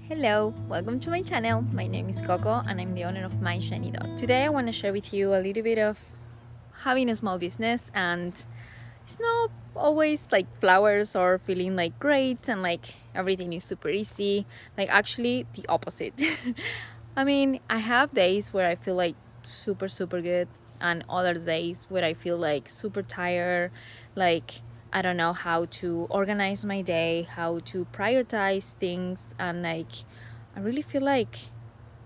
Hello, welcome to my channel. My name is Coco and I'm the owner of My Shiny Dot. Today I want to share with you a little bit of having a small business, and it's not always like flowers or feeling like great and like everything is super easy. Like actually the opposite. I mean, I have days where I feel like super good and other days where I feel like super tired, like I don't know how to organize my day, how to prioritize things, and like I really feel like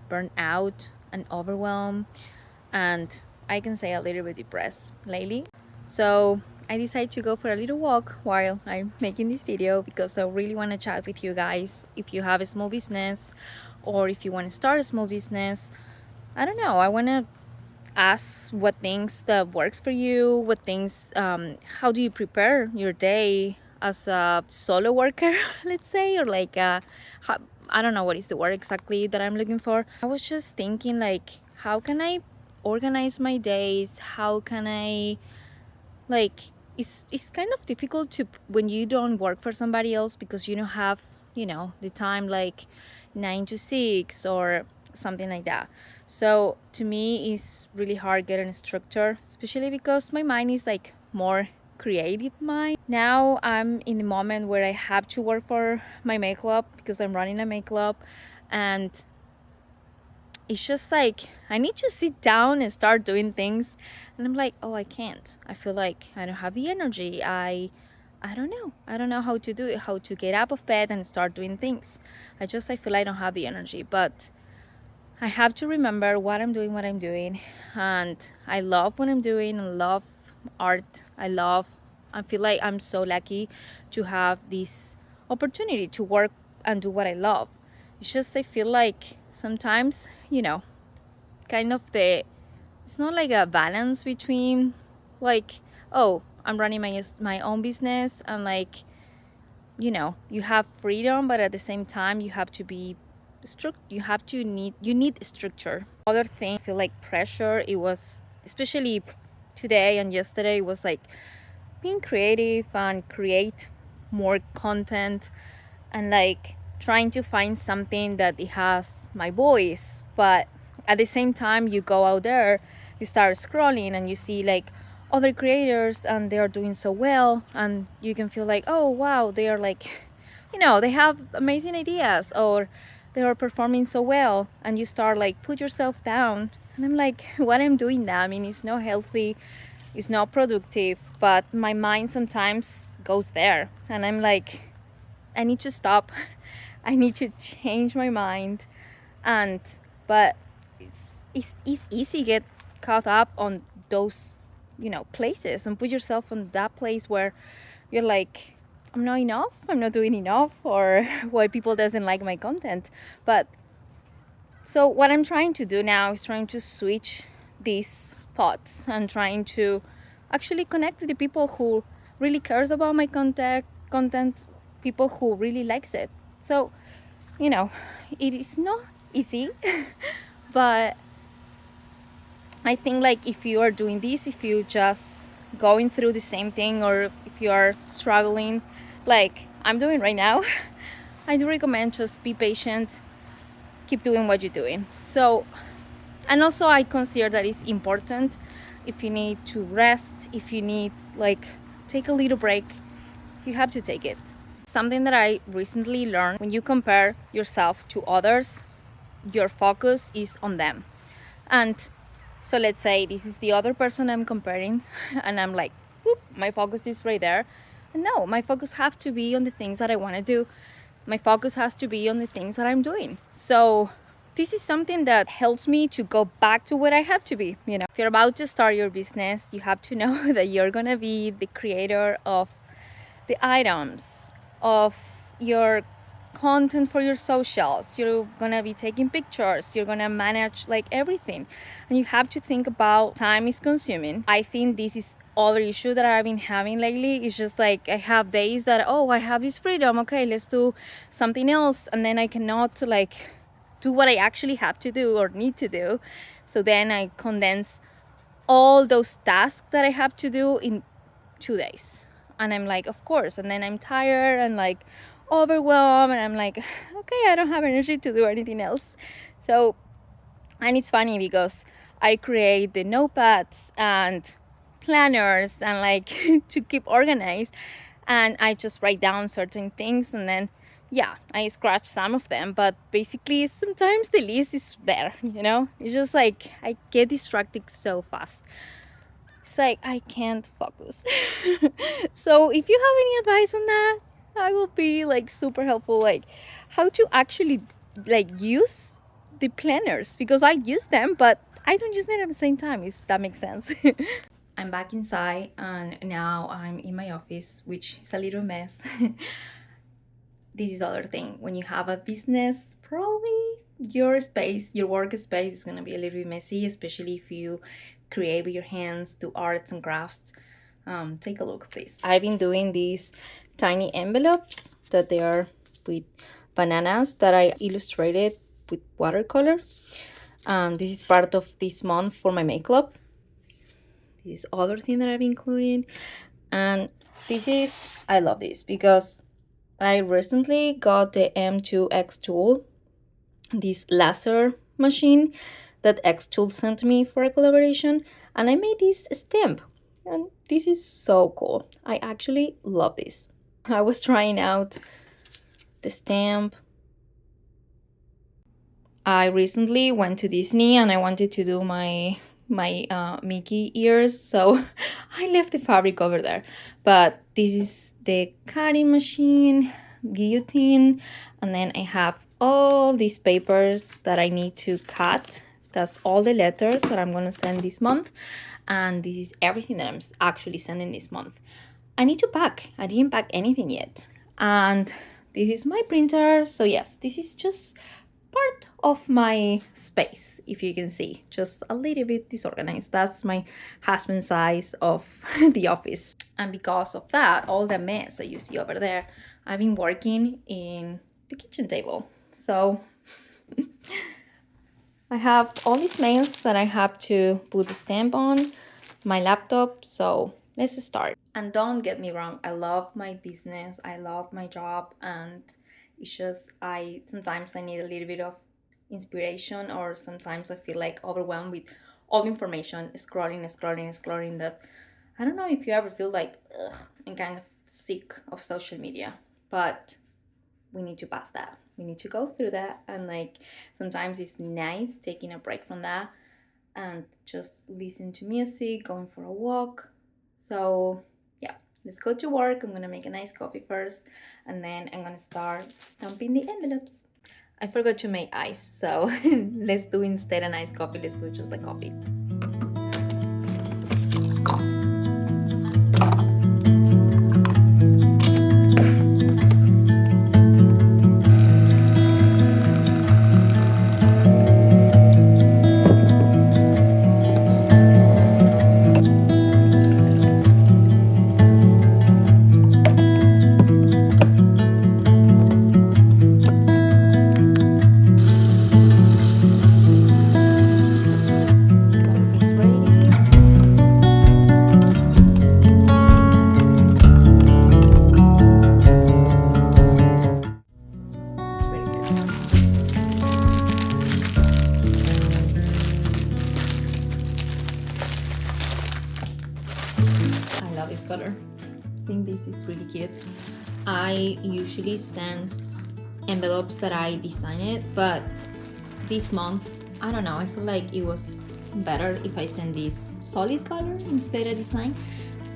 burnt out and overwhelmed, and I can say a little bit depressed lately. So I decided to go for a little walk while I'm making this video because I really want to chat with you guys. If you have a small business or if you want to start a small business, I don't know, I want to ask what things that works for you, what things, how do you prepare your day as a solo worker, let's say, or like how, I don't know what is the word exactly that I'm looking for. I was just thinking like, how can I organize my days? How can I like, it's kind of difficult to when you don't work for somebody else because you don't have, the time like 9 to 6 or something like that. So to me it's really hard getting a structure, especially because my mind is like more creative mind. Now I'm in the moment where I have to work for my make club because I'm running a make club, and it's just like I need to sit down and start doing things, and I'm like, oh, I can't. I feel like I don't have the energy. I don't know. I don't know how to do it, how to get up of bed and start doing things. I feel I don't have the energy, but I have to remember what I'm doing, and I love what I'm doing. I love art. I feel like I'm so lucky to have this opportunity to work and do what I love. It's just I feel like sometimes, kind of it's not like a balance between like, oh, I'm running my own business, and like, you have freedom, but at the same time you have to be you need structure. Other thing, I feel like pressure, it was especially today and yesterday, was like being creative and create more content, and like trying to find something that it has my voice, but at the same time you go out there, you start scrolling and you see like other creators and they are doing so well, and you can feel like, oh wow, they are like, they have amazing ideas, or they are performing so well, and you start like put yourself down, and I'm like, what I'm doing now, I mean, it's not healthy, it's not productive, but my mind sometimes goes there, and I'm like, I need to stop. I need to change my mind. And but it's easy get caught up on those, places, and put yourself in that place where you're like, I'm not enough, I'm not doing enough, or why people doesn't like my content. But so what I'm trying to do now is trying to switch these thoughts and trying to actually connect with the people who really cares about my content, people who really likes it. So, it is not easy, but I think like if you are doing this, if you just going through the same thing, or if you are struggling like I'm doing right now, I do recommend just be patient, keep doing what you're doing. So, and also I consider that it's important, if you need to rest, if you need like take a little break, you have to take it. Something that I recently learned: when you compare yourself to others, your focus is on them. And so let's say this is the other person I'm comparing, and I'm like, whoop, my focus is right there. And no, my focus has to be on the things that I want to do. My focus has to be on the things that I'm doing. So this is something that helps me to go back to what I have to be. If you're about to start your business, you have to know that you're gonna be the creator of the items, of your content for your socials. You're gonna be taking pictures, you're gonna manage like everything, and you have to think about time is consuming. I think this is other issue that I've been having lately. It's just like I have days that, oh, I have this freedom, okay, let's do something else, and then I cannot like do what I actually have to do or need to do. So then I condense all those tasks that I have to do in 2 days, and I'm like, of course, and then I'm tired and like, overwhelmed and I'm like, okay, I don't have energy to do anything else. So, and it's funny because I create the notepads and planners and like to keep organized, and I just write down certain things, and then yeah, I scratch some of them, but basically sometimes the list is there, you know. It's just like I get distracted so fast. It's like I can't focus. So if you have any advice on that, I will be like super helpful, like how to actually like use the planners, because I use them but I don't use them at the same time, if that makes sense. I'm back inside and now I'm in my office, which is a little mess. This is other thing. When you have a business, probably your space, your workspace is gonna be a little bit messy, especially if you create with your hands, do arts and crafts. Take a look, please. I've been doing these tiny envelopes that they are with bananas that I illustrated with watercolor. This is part of this month for my makeup. This other thing that I've been including, and this is, I love this because I recently got the M2X tool, this laser machine that X tool sent me for a collaboration, and I made this stamp, and this is so cool. I actually love this. I was trying out the stamp. I recently went to Disney and I wanted to do my Mickey ears, so I left the fabric over there. But this is the cutting machine, guillotine, and then I have all these papers that I need to cut. That's all the letters that I'm gonna send this month, and this is everything that I'm actually sending this month. I need to pack. I didn't pack anything yet, and this is my printer. So yes, this is just part of my space, if you can see, just a little bit disorganized. That's my husband's size of the office, and because of that, all the mess that you see over there, I've been working in the kitchen table. So I have all these mails that I have to put the stamp on, my laptop. So let's start. And don't get me wrong, I love my business, I love my job, and it's just sometimes I need a little bit of inspiration, or sometimes I feel like overwhelmed with all the information, scrolling, that I don't know if you ever feel like, ugh, I'm kind of sick of social media, but we need to pass that. We need to go through that, and like sometimes it's nice taking a break from that and just listen to music, going for a walk. So yeah, let's go to work. I'm gonna make a nice coffee first, and then I'm gonna start stamping the envelopes. I forgot to make ice, so let's do instead an iced coffee. Let's do just like coffee. This color, I think this is really cute. I usually send envelopes that I designed, but this month, I don't know, I feel like it was better if I send this solid color instead of design.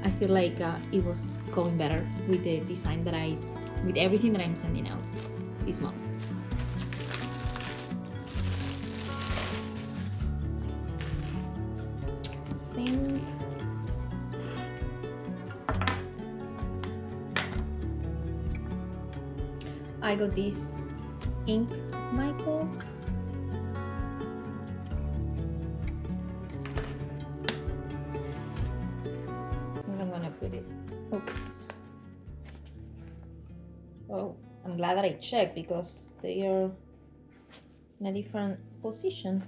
I feel like it was going better with the design with everything that I'm sending out this month. I think I got this ink Michaels. I'm gonna put it. Oops. Oh, I'm glad that I checked because they are in a different position.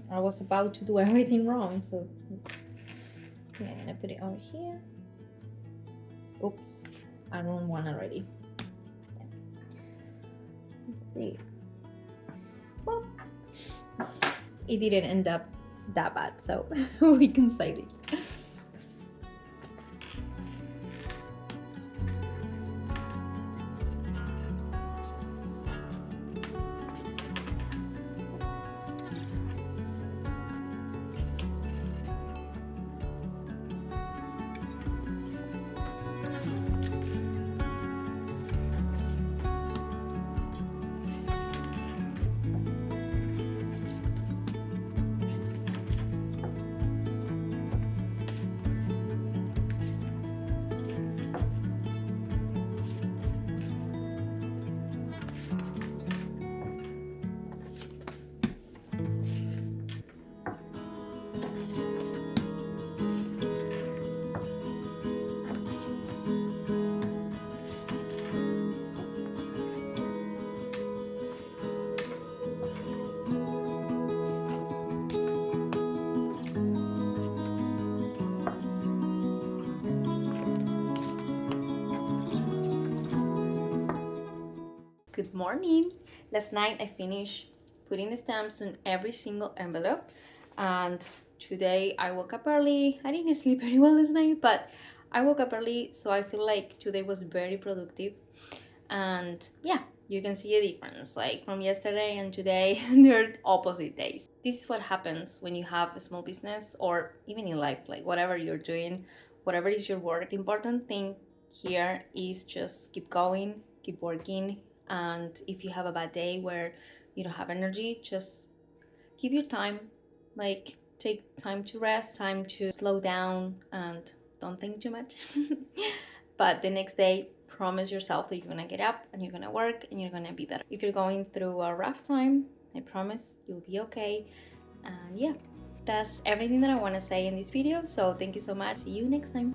I was about to do everything wrong, so yeah, I'm gonna put it over here. Oops, I don't want already. Let's see. Well, it didn't end up that bad, so we can say this. Good morning. Last night I finished putting the stamps on every single envelope, and today I woke up early. I didn't sleep very well last night, but I woke up early, so I feel like today was very productive. And yeah, you can see a difference, like from yesterday and today. They're opposite days. This is what happens when you have a small business, or even in life, like whatever you're doing, whatever is your work. The important thing here is just keep going, keep working. And if you have a bad day where you don't have energy, just give your time, like take time to rest, time to slow down, and don't think too much. But the next day, promise yourself that you're gonna get up and you're gonna work and you're gonna be better. If you're going through a rough time, I promise you'll be okay. And yeah, that's everything that I want to say in this video. So thank you so much. See you next time.